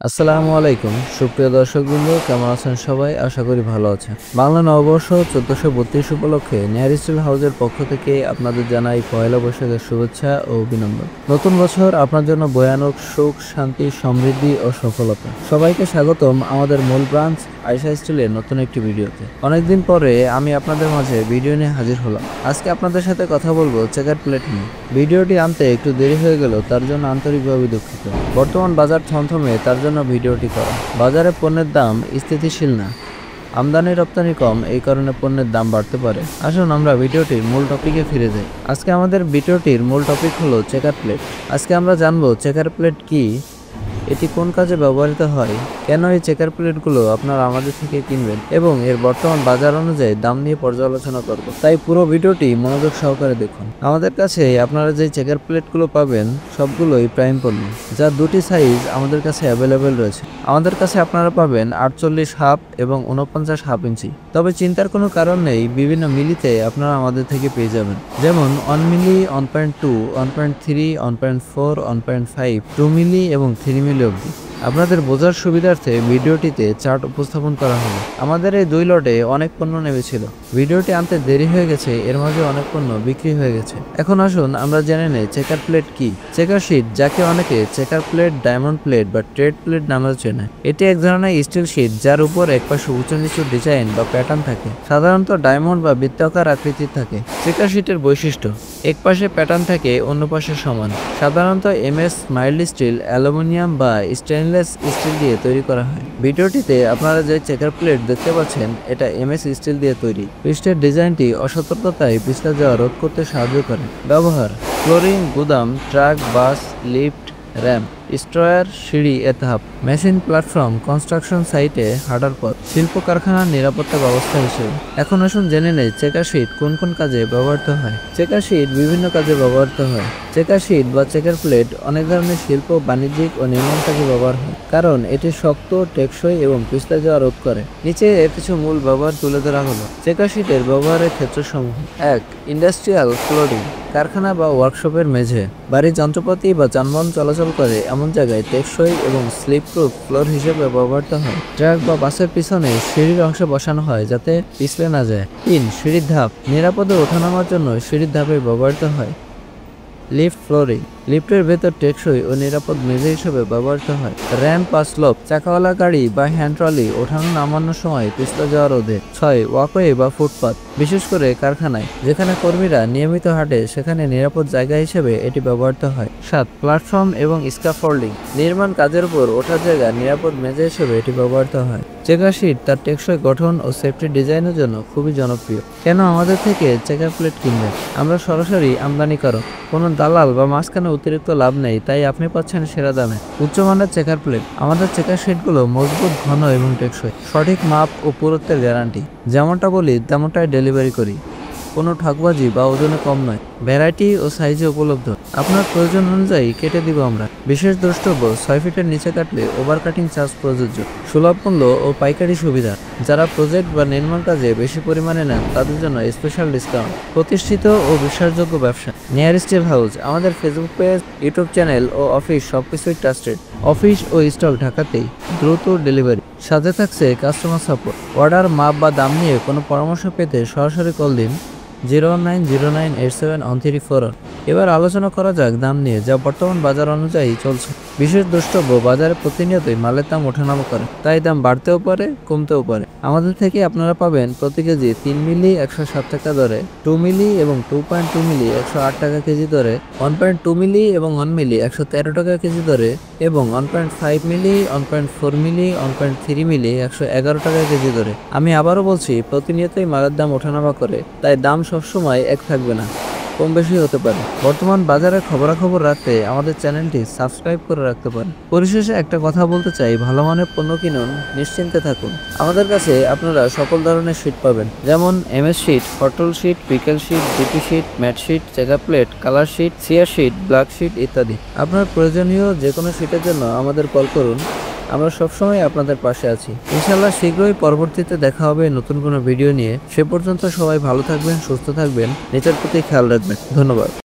আসসালামু আলাইকুম সুপ্রিয় দর্শকবৃন্দ, কেমন আছেন সবাই? আশা করি ভালো আছেন। বাংলা নববর্ষ 1432 উপলক্ষে নেহার স্টিল হাউসের পক্ষ থেকে আপনাদের জানাই পয়লা বৈশাখের শুভেচ্ছা ও অভিনন্দন। নতুন বছর আপনার জন্য ভয়ানক সুখ, শান্তি, সমৃদ্ধি ও সফলতা। সবাইকে স্বাগতম আমাদের মূল ব্রাঞ্চ আয়েশা স্টিলের নতুন একটি ভিডিওতে। অনেকদিন পরে আমি আপনাদের মাঝে ভিডিও নিয়ে হাজির হলাম। আজকে আপনাদের সাথে কথা বলবো চেকার প্লেট নিয়ে। ভিডিওটি আনতে একটু দেরি হয়ে গেল, তার জন্য আন্তরিকভাবে দুঃখিত। বর্তমান বাজার থমথমে, তার জন্য ভিডিওটি করা। বাজারে পণ্যের দাম স্থিতিশীল না, আমদানি রপ্তানি কম, এই কারণে পণ্যের দাম বাড়তে পারে। আসুন আমরা ভিডিওটির মূল টপিকে ফিরে যাই। আজকে আমাদের ভিডিওটির মূল টপিক হলো চেকার প্লেট। আজকে আমরা জানবো চেকার প্লেট কি, এটি কোন কাজে ব্যবহৃত হয়, কেন এই চেকার প্লেটগুলো আপনারা আমাদের থেকে কিনবেন এবং এর বর্তমান বাজার অনুযায়ী দাম নিয়ে পর্যালোচনা করব। তাই পুরো ভিডিওটি মনোযোগ সহকারে দেখুন। আমাদের কাছে আপনারা যে চেকার প্লেটগুলো পাবেন সবগুলোই প্রাইম পণ্য, যার দুটি সাইজ আমাদের কাছে অ্যাভেলেবেল রয়েছে। আমাদের কাছে আপনারা পাবেন 48 হাফ এবং 49 হাফ ইঞ্চি। তবে চিন্তার কোনো কারণ নেই, বিভিন্ন মিলিতে আপনারা আমাদের থেকে পেয়ে যাবেন। যেমন 1 মিলি, 1.2, 1.3, 1.4, 1.5, 2 মিলি এবং 3 মিলি অবধি। আপনাদের বোঝার সুবিধার্থে ভিডিওটিতে চার্ট উপস্থাপন করা হলো। আমাদের এই দুই লটে অনেক পণ্য নেমেছিল। ভিডিওটি আনতে দেরি হয়ে গেছে, এর মাঝে অনেক পণ্য বিক্রি হয়ে গেছে। এখন আসুন আমরা জেনে নেই চেকার প্লেট কি। চেকার শিট, যাকে অনেকে চেকার প্লেট, ডায়মন্ড প্লেট বা ট্রেড প্লেট নামেও চেনে, এটি এক ধরনের স্টিল শিট যার উপর একপাশে উঁচু নিচু ডিজাইন বা প্যাটার্ন থাকে। সাধারণত ডায়মন্ড বা বৃত্তাকার আকৃতির থাকে। চেকার শিটের বৈশিষ্ট্য: এক পাশে প্যাটার্ন থাকে, অন্য পাশে সমান। সাধারণত এমএস মাইল্ড স্টিল, অ্যালুমিনিয়াম বা স্টেনলেস স্টিল দিয়ে তৈরি করা হয়। ভিডিওটিতে আপনারা যে চেকার প্লেট দেখতে পাচ্ছেন, এটা এমএস স্টিল দিয়ে তৈরি। পৃষ্ঠের ডিজাইনটি অসতর্কতায় পিছলে যাওয়া রোধ করতে সাহায্য করে। ব্যবহার: ফ্লোরিং, গুদাম, ট্রাক, বাস, লিফট, র্যাম্প, স্ট্রয়ার, সিঁড়ি, এতাহাব, মেশিন, প্ল্যাটফর্ম, কনস্ট্রাকশন সাইটে হাঁটার পথ, শিল্প কারখানার নিরাপত্তা ব্যবস্থা হিসেবে। এখন আসুন জেনে নেই চেকার শিট কোন কোন কাজে ব্যবহৃত হয়। চেকার শিট বিভিন্ন কাজে ব্যবহৃত হয়। চেকার শিট বা চেকার প্লেট অনেক ধরনের শিল্প, বাণিজ্যিক ও নির্মাণ কাজে ব্যবহার হয়, কারণ এটি শক্ত, টেকসই এবং পিছলে যাওয়া রোধ করে। নিচে এর কিছু মূল ব্যবহার তুলে ধরা হলো। চেকার শিটের ব্যবহারের ক্ষেত্রসমূহ: 1. ইন্ডাস্ট্রিয়াল ফ্লোরিং, কারখানা বা ওয়ার্কশপের মেঝে, বাড়ির যন্ত্রপাতি বা যানবাহন চলাচল করে এমন জায়গায় টেকসই এবং স্লিপ প্রুফ ফ্লোর হিসেবে ব্যবহৃত হয়। ট্রাক বা বাসের পিছনে সিঁড়ির অংশে বসানো হয় যাতে পিছলে না যায়। 3. সিঁড়ির ধাপ, নিরাপদে ওঠানামার জন্য সিঁড়ির ধাপে ব্যবহৃত হয়। লিফট ফ্লোরিং, লিফটের ভেতর টেকসই ও নিরাপদ মেঝে হিসেবে ব্যবহৃত হয়। র্যাম্প বা স্লোপ, চাকাওয়ালা গাড়ি বা হ্যান্ড ট্রলি ওঠানো নামানোর সময় পিছলে যাওয়া রোধে। 6. ওয়াকওয়ে বা ফুটপাথ, বিশেষ করে কারখানায় যেখানে কর্মীরা নিয়মিত হাঁটে সেখানে নিরাপদ জায়গা হিসেবে এটি ব্যবহৃত হয়। 7. প্ল্যাটফর্ম এবং স্ক্যাফোল্ডিং, নির্মাণ কাজের উপর ওঠার জায়গা, নিরাপদ মেঝে হিসেবে এটি ব্যবহৃত হয়। চেকার শিট তার টেকসই গঠন ও সেফটি ডিজাইনের জন্য খুবই জনপ্রিয়। কেন আমাদের থেকে চেকার প্লেট কিনবেন? আমরা সরাসরি আমদানিকারক, কোনো দালাল বা মাঝখানে অতিরিক্ত লাভ নেই, তাই আপনি পাচ্ছেন সেরা দামে উচ্চমানের চেকার প্লেট। আমাদের চেকার শিটগুলো মজবুত, ঘন এবং টেকসই। সঠিক মাপ ও পুরুত্বের গ্যারান্টি, যেমনটা বলি তেমনটাই ডেলিভারি করি। কোনো ঠকবাজি বা ওজনে কম নয়। ভ্যারাইটি ও সাইজে উপলব্ধ, আপনার প্রয়োজন অনুযায়ী কেটে দিব আমরা। বিশেষ দ্রষ্টব্য: 6 ফিটের নিচে কাটলে ওভার কাটিং চার্জ প্রযোজ্য। সুলভ মূল্য ও পাইকারি সুবিধা, যারা প্রজেক্ট বা নির্মাণ কাজে বেশি পরিমাণে নেন তাদের জন্য স্পেশাল ডিসকাউন্ট। প্রতিষ্ঠিত ও বিশ্বাসযোগ্য ব্যবসা নেহার স্টিল হাউস। আমাদের ফেসবুক পেজ, ইউটিউব চ্যানেল ও অফিস সবকিছুই ট্রাস্টেড। অফিস ও স্টক ঢাকাতেই, দ্রুত ডেলিভারি, সাথে থাকছে কাস্টমার সাপোর্ট। অর্ডার, মাপ বা দাম নিয়ে কোনো পরামর্শ পেতে সরাসরি কল দিন 01909871341। এবার আলোচনা করা যাক দাম নিয়ে, যা বর্তমান বাজার অনুযায়ী চলছে। বিশেষ দ্রষ্টব্য: বাজারে প্রতিনিয়তই মালের দাম ওঠানামা করে, তাই দাম বাড়তেও পারে, কমতেও পারে। আমাদের থেকে আপনারা পাবেন প্রতি কেজি 3 মিলি 107 টাকা দরে, 2 মিলি এবং 2.2 মিলি 108 টাকা কেজি দরে, 1.2 মিলি এবং 1 মিলি 113 টাকা কেজি দরে এবং 1.5 মিলি, 1.4 মিলি, 1.3 মিলি 111 টাকা কেজি দরে। আমি আবারও বলছি, প্রতিনিয়তই মালের দাম ওঠানামা করে, তাই দাম সবসময় এক থাকবে না, কম বেশি হতে পারে। বর্তমান বাজারের খবরাখবর রাখতে আমাদের চ্যানেলটি সাবস্ক্রাইব করে রাখতে পারেন। পরিশেষে একটা কথা বলতে চাই, ভালো মানের পণ্য কিনুন, নিশ্চিন্তে থাকুন। আমাদের কাছে আপনারা সকল ধরনের শিট পাবেন, যেমন এমএস শিট, হটল sheet, pickle sheet, DP sheet, matte sheet, checker plate, colour sheet, CR sheet, black sheet ইত্যাদি। আপনার প্রয়োজনীয় যে কোনো শিটের জন্য আমাদের কল করুন, আমরা সবসময় আপনাদের পাশে আছি। ইনশাআল্লাহ শীঘ্রই পরবর্তীতে দেখা হবে নতুন কোনো ভিডিও নিয়ে। সে পর্যন্ত সবাই ভালো থাকবেন, সুস্থ থাকবেন, নিজের প্রতি খেয়াল রাখবেন। ধন্যবাদ।